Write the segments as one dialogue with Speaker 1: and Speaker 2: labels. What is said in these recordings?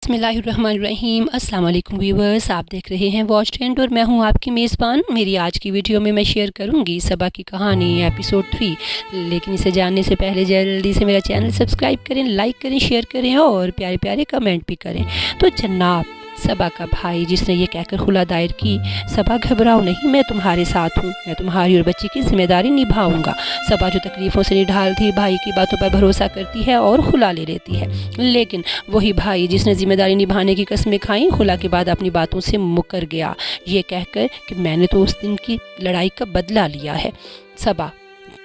Speaker 1: बिस्मिल्लाहिर्रहमानिर्रहीम। अस्सलाम वालेकुम व्यूवर्स, आप देख रहे हैं वॉच ट्रेंड और मैं हूं आपकी मेज़बान। मेरी आज की वीडियो में मैं शेयर करूंगी सबा की कहानी एपिसोड 3। लेकिन इसे जानने से पहले जल्दी से मेरा चैनल सब्सक्राइब करें, लाइक करें, शेयर करें और प्यारे प्यारे कमेंट भी करें। तो जनाब सबा का भाई जिसने ये कहकर खुला दायर की, सबा घबराओ नहीं, मैं तुम्हारे साथ हूँ, मैं तुम्हारी और बच्ची की जिम्मेदारी निभाऊंगा। सबा जो तकलीफ़ों से निढाल थी, भाई की बातों पर भरोसा करती है और खुला ले लेती है। लेकिन वही भाई जिसने जिम्मेदारी निभाने की कस्में खाई, खुला के बाद अपनी बातों से मुकर गया, ये कहकर कि मैंने तो उस दिन की लड़ाई का बदला लिया है। सबा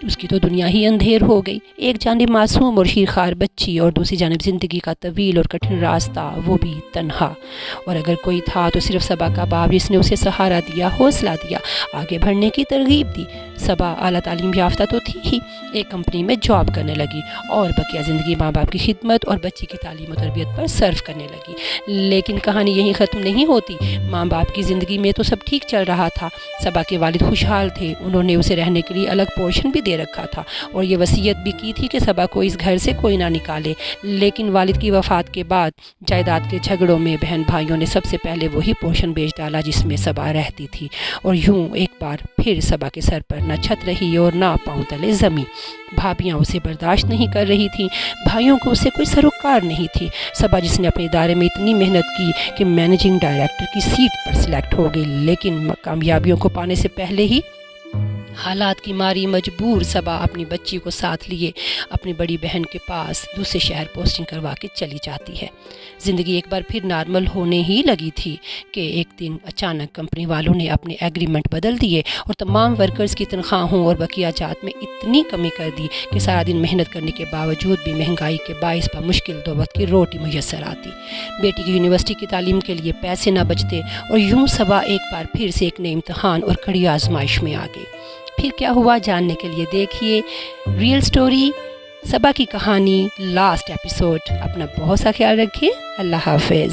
Speaker 1: उसकी तो दुनिया ही अंधेर हो गई। एक जानिब मासूम और शीरखार बच्ची और दूसरी जानिब ज़िंदगी का तवील और कठिन रास्ता, वो भी तन्हा। और अगर कोई था तो सिर्फ सबा का बाप, जिसने उसे सहारा दिया, हौसला दिया, आगे बढ़ने की तरगीब दी। सबा आला तालीम याफ्ता तो थी ही, एक कंपनी में जॉब करने लगी और बकिया ज़िंदगी माँ बाप की खिदमत और बच्ची की तालीम और तरबियत पर सर्व करने लगी। लेकिन कहानी यहीं ख़त्म नहीं होती। माँ बाप की ज़िंदगी में तो सब ठीक चल रहा था। सबा के वालिद खुशहाल थे, उन्होंने उसे रहने के लिए अलग पोर्शन भी दे रखा था और ये वसीयत भी की थी कि सबा को इस घर से कोई ना निकाले। लेकिन वालिद की वफ़ात के बाद जायदाद के झगड़ों में बहन भाइयों ने सबसे पहले वही पोर्शन बेच डाला जिसमें सबा रहती थी। और यूं एक बार फिर सबा के सर पर न छत रही और ना पाँव तले ज़मीन। भाभियाँ उसे बर्दाश्त नहीं कर रही थीं, भाइयों को उससे कोई सरोकार नहीं थी। सबा जिसने अपने इदारे में इतनी मेहनत की कि मैनेजिंग डायरेक्टर की सीट पर सिलेक्ट हो गई, लेकिन कामयाबियों को पाने से पहले ही हालात की मारी मजबूर सबा अपनी बच्ची को साथ लिए अपनी बड़ी बहन के पास दूसरे शहर पोस्टिंग करवा के चली जाती है। ज़िंदगी एक बार फिर नॉर्मल होने ही लगी थी कि एक दिन अचानक कंपनी वालों ने अपने एग्रीमेंट बदल दिए और तमाम वर्कर्स की तनख्वाहों और बकिया जात में इतनी कमी कर दी कि सारा दिन मेहनत करने के बावजूद भी महंगाई के बाइस पर मुश्किल दो वक्त की रोटी मुयसर आती। बेटी की यूनिवर्सिटी की तालीम के लिए पैसे न बचते और यूं सबा एक बार फिर से एक नए इम्तहान और कड़ी आजमाइश में आ गई। फिर क्या हुआ जानने के लिए देखिए रियल स्टोरी सबा की कहानी लास्ट एपिसोड। अपना बहुत सा ख्याल रखिए। अल्लाह हाफिज़।